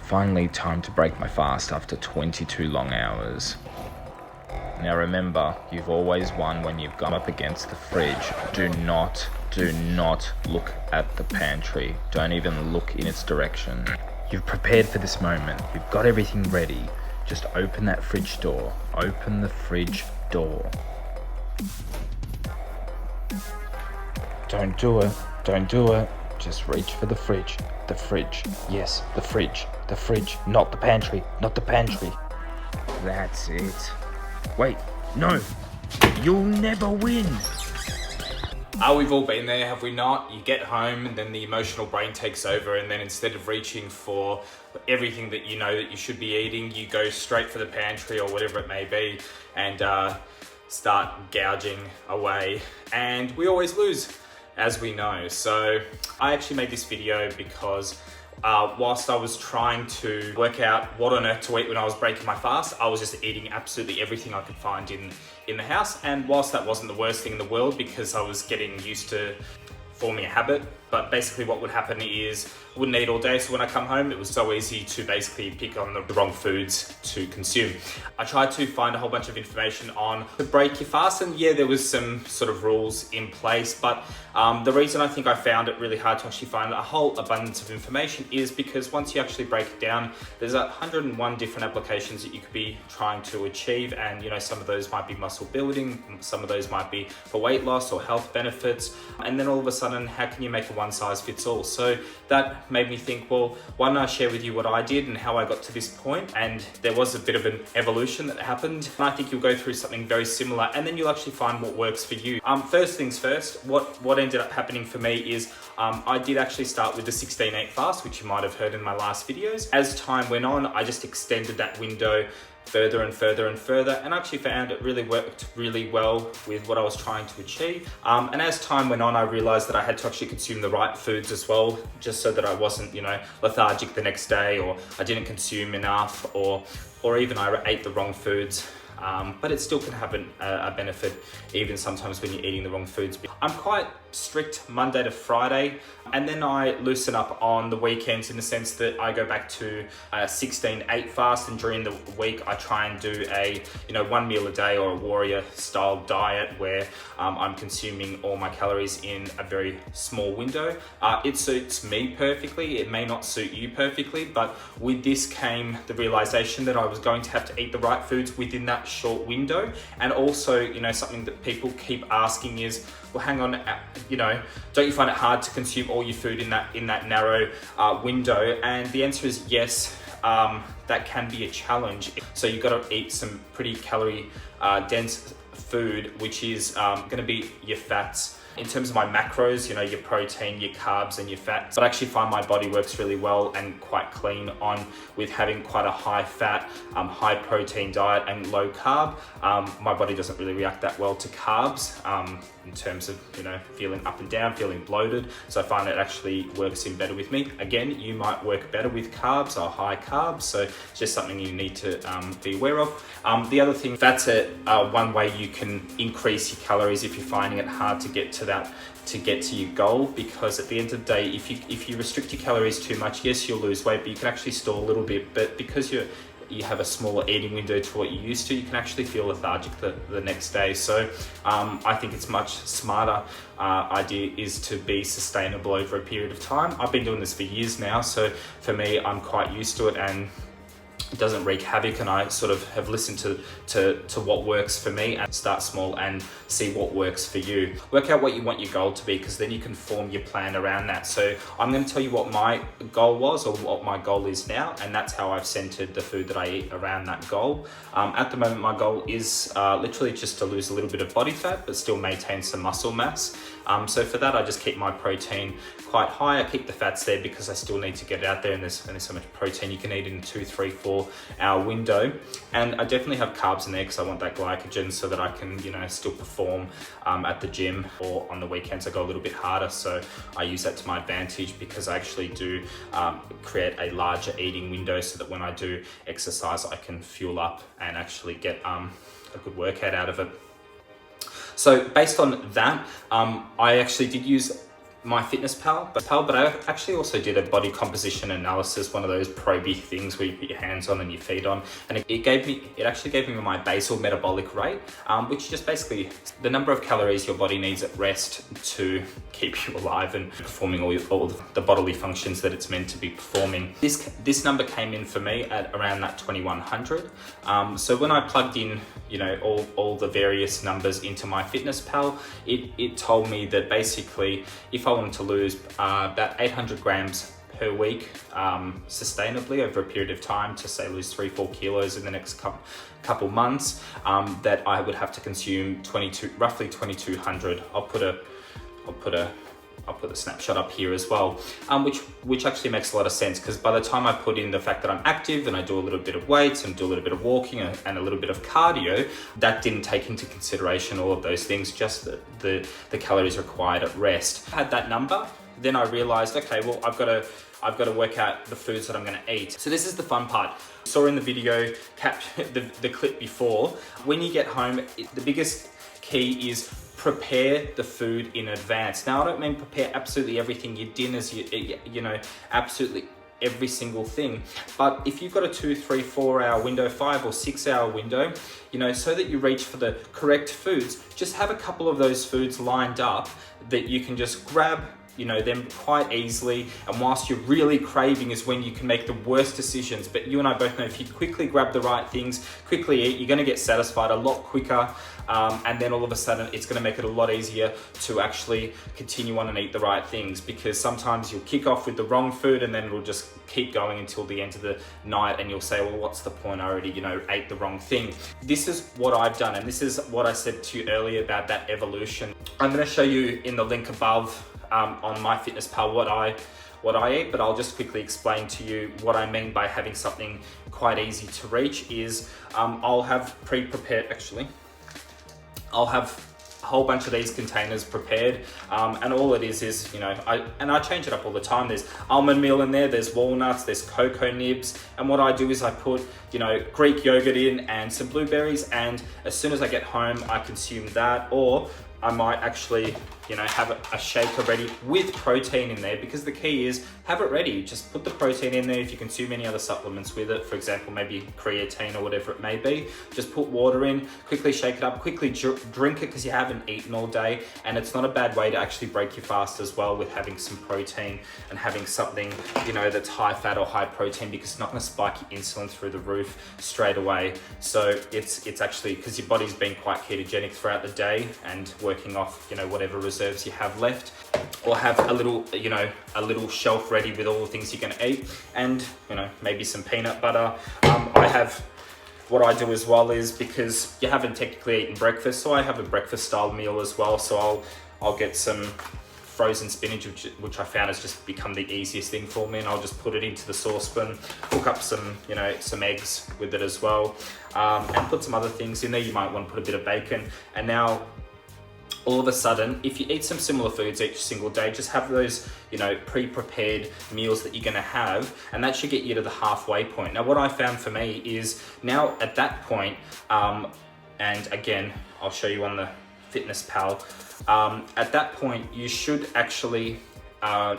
Finally time to break my fast after 22 long hours. Now remember, you've always won when you've gone up against the fridge. Do not look at the pantry. Don't even look in its direction. You've prepared for this moment. You've got everything ready. Just open that fridge door. Open the fridge door. Don't do it. Don't do it. Just reach for the fridge. The fridge. Yes, the fridge. The fridge. Not the pantry. Not the pantry. That's it. Wait, no. You'll never win. We've all been there, have we not? You get home and then the emotional brain takes over, and then instead of reaching for everything that you know that you should be eating, you go straight for the pantry or whatever it may be and start gouging away. And we always lose, as we know. So I actually made this video because whilst I was trying to work out what on earth to eat when I was breaking my fast, I was just eating absolutely everything I could find in the house. And whilst that wasn't the worst thing in the world, because I was getting used to forming a habit, but basically what would happen is I wouldn't eat all day, so when I come home it was so easy to basically pick on the wrong foods to consume. I tried to find a whole bunch of information on to break your fast, and yeah, there was some sort of rules in place, but the reason I think I found it really hard to actually find a whole abundance of information is because once you actually break it down, there's 101 different applications that you could be trying to achieve, and you know, some of those might be muscle building, some of those might be for weight loss or health benefits, and then all of a sudden, how can you make a one size fits all? So that made me think, well, why don't I share with you what I did and how I got to this point? And there was a bit of an evolution that happened, and I think you'll go through something very similar, and then you'll actually find what works for you. First things first, what ended up happening for me is I did actually start with the 16-8 fast, which you might have heard in my last videos. As time went on, I just extended that window further and further and further, and I actually found it really worked really well with what I was trying to achieve. And as time went on, I realized that I had to actually consume the right foods as well, just so that I wasn't, you know, lethargic the next day, or I didn't consume enough, or even I ate the wrong foods. But it still can have a benefit even sometimes when you're eating the wrong foods. I'm quite strict Monday to Friday, and then I loosen up on the weekends in the sense that I go back to a 16-8 fast, and during the week I try and do a, you know, 1 meal a day or a warrior style diet where I'm consuming all my calories in a very small window. It suits me perfectly. It may not suit you perfectly, but with this came the realization that I was going to have to eat the right foods within that short window. And also, you know, something that people keep asking is, well, hang on, you know, don't you find it hard to consume all your food in that narrow window? And the answer is yes. That can be a challenge. So you've got to eat some pretty calorie dense food, which is going to be your fats. In terms of my macros, you know, your protein, your carbs and your fats. But I actually find my body works really well and quite clean on with having quite a high fat, high protein diet and low carb. My body doesn't really react that well to carbs in terms of, you know, feeling up and down, feeling bloated. So I find it actually works in better with me. Again, you might work better with carbs or high carbs. So it's just something you need to be aware of. The other thing, that's one way you can increase your calories if you're finding it hard to get to your goal, because at the end of the day, if you restrict your calories too much, yes, you'll lose weight, but you can actually store a little bit. But because you have a smaller eating window to what you used to, you can actually feel lethargic the next day. So I think it's much smarter idea is to be sustainable over a period of time. I've been doing this for years now, so for me, I'm quite used to it, and it doesn't wreak havoc, and I sort of have listened to what works for me and start small and see what works for you. Work out what you want your goal to be, because then you can form your plan around that. So I'm going to tell you what my goal was, or what my goal is now, and that's how I've centered the food that I eat around that goal. At the moment, my goal is literally just to lose a little bit of body fat, but still maintain some muscle mass. So for that, I just keep my protein quite high. I keep the fats there because I still need to get it out there, and there's so much protein you can eat in a 2, 3, 4 hour window. And I definitely have carbs in there because I want that glycogen so that I can, you know, still perform at the gym, or on the weekends I go a little bit harder. So I use that to my advantage, because I actually do create a larger eating window so that when I do exercise, I can fuel up and actually get a good workout out of it. So based on that, I actually did use MyFitnessPal, but I actually also did a body composition analysis, one of those proby things where you put your hands on and your feet on, and it actually gave me my basal metabolic rate, which is just basically the number of calories your body needs at rest to keep you alive and performing all the bodily functions that it's meant to be performing. This number came in for me at around that 2100. So when I plugged in, you know, all the various numbers into MyFitnessPal, it told me that basically if I wanted to lose about 800 grams per week sustainably over a period of time, to say lose 3-4 kilos in the next couple months, that I would have to consume roughly 2200. I'll put a snapshot up here as well, which actually makes a lot of sense, because by the time I put in the fact that I'm active and I do a little bit of weights and do a little bit of walking and a little bit of cardio, that didn't take into consideration all of those things, just the calories required at rest. I had that number, then I realized, okay, well, I've got to work out the foods that I'm going to eat. So this is the fun part. You saw in the video, the clip before, when you get home, the biggest key is prepare the food in advance. Now, I don't mean prepare absolutely everything, your dinners, you know, absolutely every single thing. But if you've got a 2, 3, 4 hour window, 5 or 6 hour window, you know, so that you reach for the correct foods, just have a couple of those foods lined up that you can just grab, you know, them quite easily. And whilst you're really craving is when you can make the worst decisions. But you and I both know if you quickly grab the right things, quickly eat, you're going to get satisfied a lot quicker. And then all of a sudden it's going to make it a lot easier to actually continue on and eat the right things, because sometimes you'll kick off with the wrong food and then it'll just keep going until the end of the night and you'll say, well, what's the point? I already, you know, ate the wrong thing. This is what I've done, and this is what I said to you earlier about that evolution. I'm going to show you in the link above on MyFitnessPal what I eat, but I'll just quickly explain to you what I mean by having something quite easy to reach. Is I'll have pre-prepared, actually I'll have a whole bunch of these containers prepared, and all it is, you know, I change it up all the time. There's almond meal in there, there's walnuts, there's cocoa nibs, and what I do is I put, you know, Greek yogurt in and some blueberries, and as soon as I get home I consume that, or I might actually, you know, have a shaker ready with protein in there, because the key is have it ready. Just put the protein in there. If you consume any other supplements with it, for example, maybe creatine or whatever it may be, just put water in, quickly shake it up, quickly drink it because you haven't eaten all day. And it's not a bad way to actually break your fast as well, with having some protein and having something, you know, that's high fat or high protein, because it's not going to spike your insulin through the roof straight away. So it's actually, because your body's been quite ketogenic throughout the day and working off, you know, whatever reserves you have left, or have a little, you know, a little shelf ready with all the things you're going to eat, and, you know, maybe some peanut butter. I have, what I do as well is, because you haven't technically eaten breakfast, so I have a breakfast style meal as well. So I'll get some frozen spinach, which I found has just become the easiest thing for me, and I'll just put it into the saucepan, cook up some, you know, some eggs with it as well, and put some other things in there. You might want to put a bit of bacon, and now all of a sudden, if you eat some similar foods each single day, just have those, you know, pre-prepared meals that you're going to have, and that should get you to the halfway point. Now, what I found for me is now at that point, and again, I'll show you on the MyFitnessPal, at that point, you should actually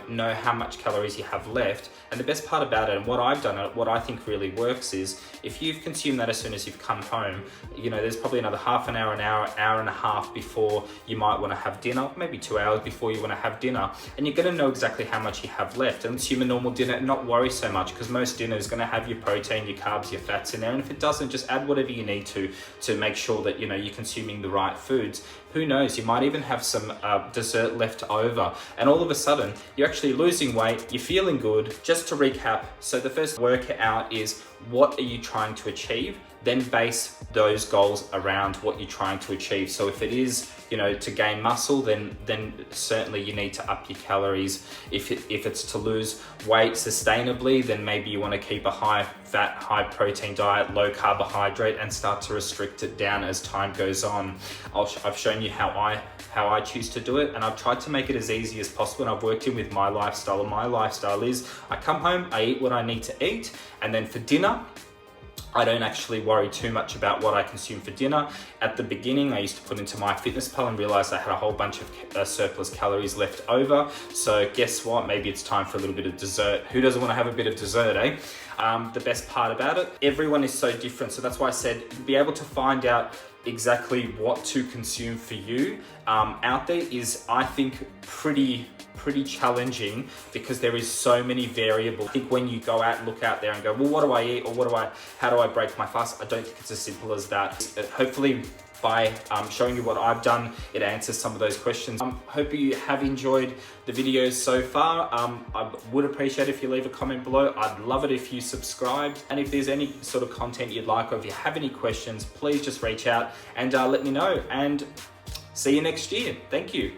know how much calories you have left. And the best part about it, and what I've done, what I think really works, is if you've consumed that as soon as you've come home, you know, there's probably another half an hour, hour and a half before you might want to have dinner, maybe 2 hours before you want to have dinner, and you're going to know exactly how much you have left. And consume a normal dinner and not worry so much, because most dinner is going to have your protein, your carbs, your fats in there, and if it doesn't, just add whatever you need to make sure that, you know, you're consuming the right foods. Who knows, you might even have some dessert left over, and all of a sudden you're actually losing weight, you're feeling good. Just to recap, so the first workout is, what are you trying to achieve? Then base those goals around what you're trying to achieve. So if it is, you know, to gain muscle, then certainly you need to up your calories. If it's to lose weight sustainably, then maybe you want to keep a high fat, high protein diet, low carbohydrate, and start to restrict it down as time goes on. I've shown you how I choose to do it, and I've tried to make it as easy as possible, and I've worked in with my lifestyle. And my lifestyle is, I come home, I eat what I need to eat, and then for dinner, I don't actually worry too much about what I consume for dinner. At the beginning, I used to put into my fitness pal and realized I had a whole bunch of surplus calories left over. So guess what? Maybe it's time for a little bit of dessert. Who doesn't want to have a bit of dessert, eh? The best part about it, everyone is so different. So that's why I said, be able to find out exactly what to consume for you out there is, I think, pretty challenging, because there is so many variables. I think when you go out and look out there and go, well, what do I eat, or how do I break my fast? I don't think it's as simple as that. Hopefully by showing you what I've done, it answers some of those questions. Hope you have enjoyed the videos so far. I would appreciate if you leave a comment below. I'd love it if you subscribed. And if there's any sort of content you'd like, or if you have any questions, please just reach out and let me know. And see you next year. Thank you.